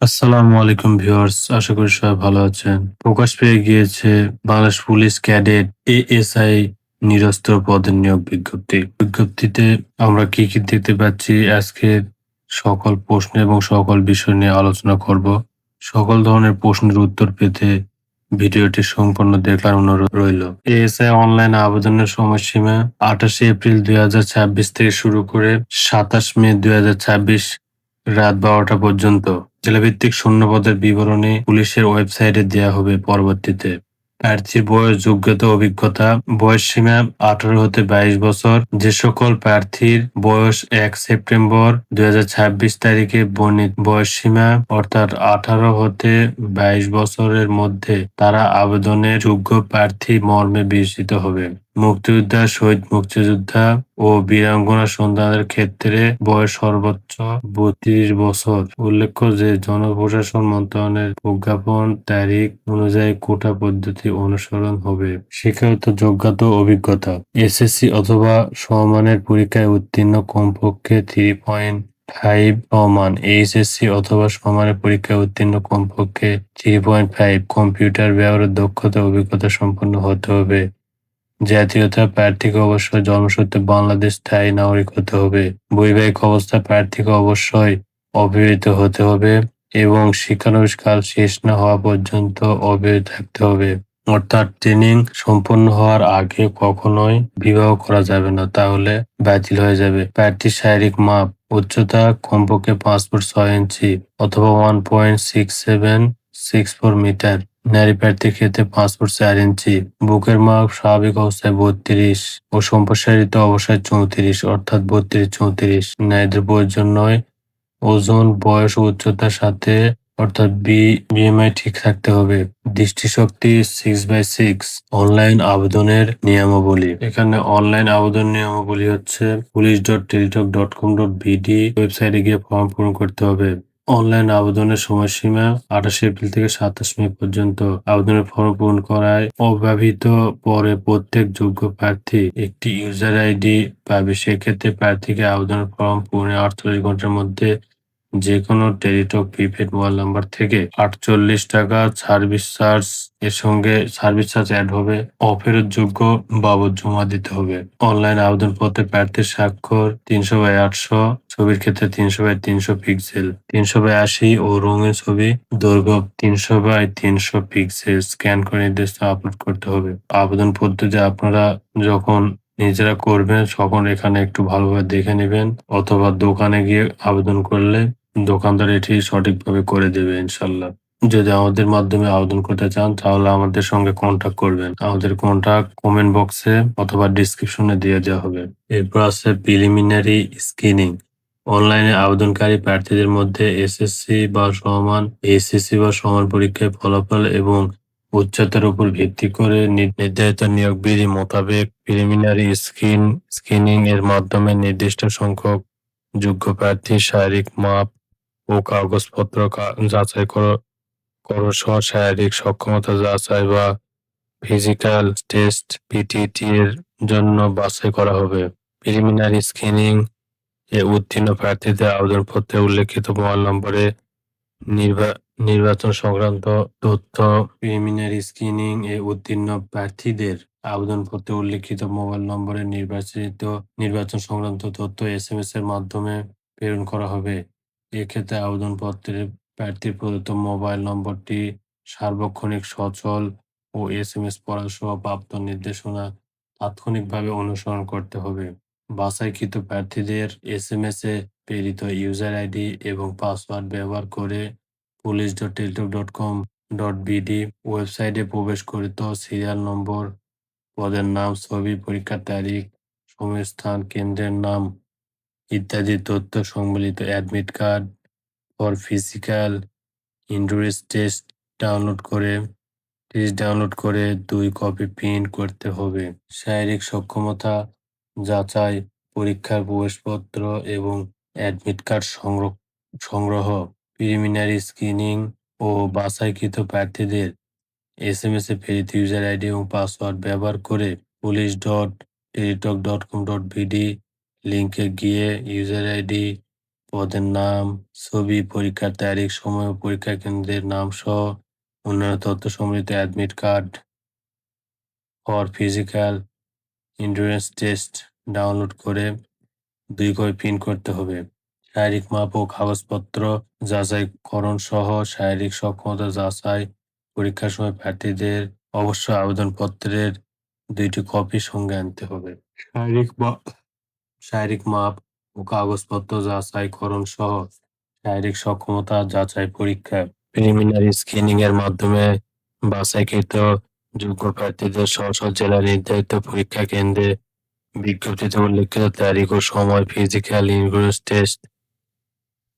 আসসালামু আলাইকুম ভিউয়ার্স, আশা করি সবাই ভালো আছেন। প্রকাশ পেয়ে গিয়েছে বাংলাদেশ পুলিশ ক্যাডেট এএসআই নিরস্ত্র পদের নিয়োগ বিজ্ঞপ্তি। বিজ্ঞপ্তিতে আমরা কি কি দেখতে পাচ্ছি, আজকে সকল প্রশ্ন এবং সকল বিষয় নিয়ে আলোচনা করব। সকল ধরনের প্রশ্নের উত্তর পেতে ভিডিওটি সম্পূর্ণ দেখার অনুরোধ রইল। এএসআই অনলাইন আবেদনের সময়সীমা 28 এপ্রিল 2026 থেকে শুরু করে 27 মে 2026 রাত 12টা পর্যন্ত। জেলাভিত্তিক শূন্যপদের বিবরণী পুলিশের ওয়েবসাইটে দেয়া হবে পরবর্তীতে। প্রার্থীর বয়স, যোগ্যতা, অভিজ্ঞতা। বয়সসীমা 18 হতে 22 বছর। যে সকল প্রার্থীর বয়স 1 সেপ্টেম্বর 2026 তারিখে বর্ণিত বয়সসীমা অর্থাৎ 18 হতে 22 বছরের মধ্যে, তারা আবেদনের যোগ্য প্রার্থী মর্মে বিবেচিত হবে। মুক্তিযোদ্ধা, শহীদ মুক্তিযোদ্ধা ও বীরাঙ্গনা সন্তানদের ক্ষেত্রে বয়স সর্বোচ্চ 32 বছর। উল্লেখ্য যে জনপ্রশাসন মন্ত্রণালয়ের প্রজ্ঞাপন তারিখ অনুযায়ী কোটা পদ্ধতি অনুসরণ হবে। শিক্ষাগত যোগ্যতা ও অভিজ্ঞতা: এসএসসি অথবা সমমানের পরীক্ষায় উত্তীর্ণ, কমপক্ষে 3.5 সমমান। এইচএসসি অথবা সমমানের পরীক্ষায় উত্তীর্ণ, কমপক্ষে 3.5। কম্পিউটার ব্যবহারের দক্ষতা অভিজ্ঞতা সম্পন্ন হতে হবে। জাতীয়তা: প্রার্থীকে অবশ্যই জন্মসূত্রে বাংলাদেশ স্থায়ী নাগরিক হতে হবে। বৈবাহিক অবস্থা: প্রার্থীকে অবশ্যই অবিবাহিত হতে হবে এবং শিক্ষানবিশকাল শেষ না হওয়া পর্যন্ত অবিবাহিত থাকতে হবে। অর্থাৎ ট্রেনিং সম্পন্ন হওয়ার আগে কখনোই বিবাহ করা যাবে না, তাহলে বাতিল হয়ে যাবে। প্রার্থীর শারীরিক মাপ: উচ্চতা কমপক্ষে 5 ফুট 6 ইঞ্চি অথবা 1.6764 মিটার। নারী প্রার্থীর ক্ষেত্রে 5 ফুট 4 ইঞ্চি। বুকের মাপ স্বাভাবিক অবস্থায় 32 ও সম্প্রসারিত অবস্থায় 34, অর্থাৎ 32-34। নারীদের প্রয়োজন নয়। ওজন, বয়স ও উচ্চতার সাথে অর্থাৎ বিএমআই ঠিক থাকতে হবে। দৃষ্টিশক্তি 6/6। অনলাইন আবেদনের নিয়মাবলী: এখানে অনলাইন আবেদন নিয়মাবলী হচ্ছে police.teletalk.com.bd ওয়েবসাইটে গিয়ে ফর্ম পূরণ করতে হবে। অনলাইন আবেদনের সময়সীমা 28 এপ্রিল থেকে 27 মে পর্যন্ত। আবেদনের ফর্ম পূরণ করায় অব্যবহৃত পরে প্রত্যেক যোগ্য প্রার্থী একটি ইউজার আইডি পাবে। সেক্ষেত্রে প্রার্থীকে আবেদনের ফর্ম পূরণে 48 ঘন্টার মধ্যে যেকোনো টেলিটক প্রিপেড মোবাইল নাম্বার থেকে 48 টাকা সার্ভিস চার্জ এর সঙ্গে সার্ভিস চার্জ অ্যাড হবে, অফেরতযোগ্য বাবদ জমা দিতে হবে। অনলাইন আবেদনপত্রে প্রার্থীর স্বাক্ষর 300/800, ছবির ক্ষেত্রে 300/300 পিক্সেল, 300/80 ও রঙিন ছবি দৈর্ঘ্য 300/300 পিক্সেল স্ক্যান করে নির্দেশনা আপলোড করতে হবে। আবেদন পদ্ধতি আপনারা যখন নিজেরা করবেন তখন এখানে একটু ভালোভাবে দেখে নেবেন, অথবা দোকানে গিয়ে আবেদন করলে দোকানদার এটি সঠিকভাবে করে দেবে ইনশাল্লাহ। যদি আমাদের মাধ্যমে আবেদন করতে চান তাহলে আমাদের সঙ্গে কন্ট্যাক্ট করবেন। আমাদের কন্ট্যাক্ট কমেন্ট বক্সে অথবা ডিসক্রিপশনে দিয়ে দেওয়া হবে। এরপর আছে প্রিলিমিনারি স্ক্রিনিং। অনলাইনে আবেদনকারী প্রার্থীদের মধ্যে এসএসসি বা সমমান, এইচএসসি বা সমান পরীক্ষায় ফলাফল এবং উচ্চতার উপর ভিত্তি করে নির্ধারিত নিয়োগ বিধি মোতাবেক প্রিলিমিনারি স্ক্রিনিং এর মাধ্যমে নির্দিষ্ট সংখ্যক যোগ্য প্রার্থীর শারীরিক মাপ ও কাগজপত্র যাচাই সহ শারীরিক সক্ষমতা যাচাই বা ফিজিক্যাল টেস্ট পিটিটি এর জন্য বাছাই করা হবে। প্রিলিমিনারি স্ক্রিনিং এ উত্তীর্ণ প্রার্থীদের আবেদনপত্রে উল্লেখিত মোবাইল নম্বরে নির্বাচন সংক্রান্ত তথ্য প্রিলিমিনারি স্ক্রিনিং এ উত্তীর্ণ প্রার্থীদের আবেদনপত্রে উল্লেখিত মোবাইল নম্বরে নির্বাচন সংক্রান্ত তথ্য এসএমএস এর মাধ্যমে প্রেরণ করা হবে। এক্ষেত্রে আবেদনপত্রে প্রার্থীর প্রদত্ত মোবাইল নম্বরটি সার্বক্ষণিক সচল ও এসএমএস পড়া সহ প্রাপ্ত নির্দেশনা তাৎক্ষণিকভাবে অনুসরণ করতে হবে। বাছাইকৃত প্রার্থীদের এসএমএস এ প্রেরিত ইউজার আইডি এবং পাসওয়ার্ড ব্যবহার করে police.teletalk.com.bd ওয়েবসাইটে প্রবেশ করতে সিরিয়াল নম্বর, পদের নাম, ছবি, পরীক্ষার তারিখ, সময়, স্থান, কেন্দ্রের নাম ইত্যাদি তথ্য সম্বলিত admit card for physical endurance test download করে 2 কপি প্রিন্ট করতে হবে। শারীরিক সক্ষমতা যাচাই: পরীক্ষার প্রবেশপত্র এবং অ্যাডমিট কার্ড সংগ্রহ। প্রিলিমিনারি স্ক্রিনিং ও বাছাইকৃত প্রার্থীদের এসএমএস এ প্রেরিত ইউজার আইডি এবং পাসওয়ার্ড ব্যবহার করে police.teletalk.com.bd লিংকে গিয়ে ইউজার আইডি পদের নাম, ছবি, পরীক্ষার তারিখ, সময় ও পরীক্ষা কেন্দ্রের নাম সহ অন্যান্য তথ্য সমৃদ্ধ admit card for physical endurance test download করে 2 কপি প্রিন্ট করতে হবে। শারীরিক মাপ ও কাগজপত্র যাচাইকরণ সহ শারীরিক সক্ষমতা যাচাই পরীক্ষার সময় প্রার্থীদের অবশ্যই আবেদনপত্রের 2টি কপি সঙ্গে আনতে হবে। শারীরিক মাপ ও কাগজপত্র যাচাইকরণ সহ শারীরিক সক্ষমতা যাচাই পরীক্ষা প্রিলিমিনারি স্ক্রিনিং এর মাধ্যমে বাছাইকৃত যোগ্য প্রার্থীদের স্ব স্ব জেলার নির্ধারিত পরীক্ষা কেন্দ্রে বিজ্ঞপ্তিতে উল্লেখিত তারিখ ও সময় ফিজিক্যাল এন্ডুরেন্স টেস্ট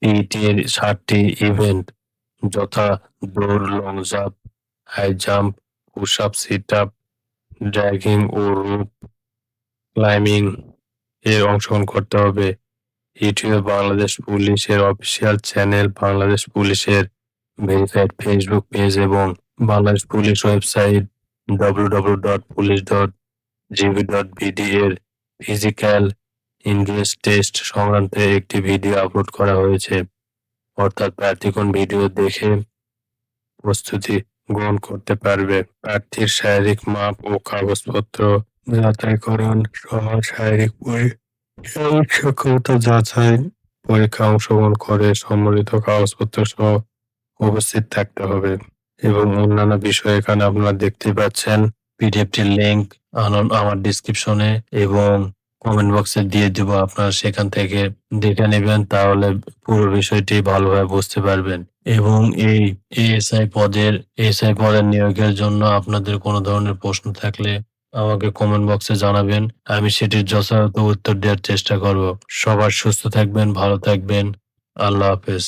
পিইটি এর 7টি ইভেন্ট যথা দৌড়, long jump, high jump, push up, sit up, dragging ও রোপ ক্লাইম্বিং এর অংশগ্রহণ করতে হবে। ইউটিউবে বাংলাদেশ পুলিশের অফিসিয়াল চ্যানেল, বাংলাদেশ পুলিশের ভেরিফাইড ফেসবুক পেজ এবং বাংলাদেশ পুলিশ ওয়েবসাইট www.police.gv.bd এর ফিজিক্যাল এন্ডুরেন্স টেস্ট সংক্রান্ত একটি ভিডিও আপলোড করা হয়েছে। অর্থাৎ প্রার্থীগণ ভিডিও দেখে প্রস্তুতি গ্রহণ করতে পারবে। প্রার্থীর শারীরিক মাপ ও কাগজপত্র যাচাইকরণ সহ শারীরিক সক্ষমতা যাচাই পরীক্ষায় অংশগ্রহণ করে সম্মিলিত কাগজপত্র সহ উপস্থিত থাকতে হবে এবং অন্যান্য বিষয় এখানে আপনারা দেখতে পাচ্ছেন। পিডিএফটির লিংক আমার ডিসক্রিপশনে এবং কমেন্ট বক্সে দিয়ে দিব, আপনারা সেখান থেকে দেখে নেবেন, তাহলে পুরো বিষয়টি ভালোভাবে বুঝতে পারবেন। এবং এই এএসআই পদের নিয়োগের জন্য আপনাদের কোনো ধরনের প্রশ্ন থাকলে আমাকে কমেন্ট বক্সে জানাবেন, আমি সেটির যথাযথ উত্তর দেওয়ার চেষ্টা করব। সবার সুস্থ থাকবেন, ভালো থাকবেন। আল্লাহ হাফেজ।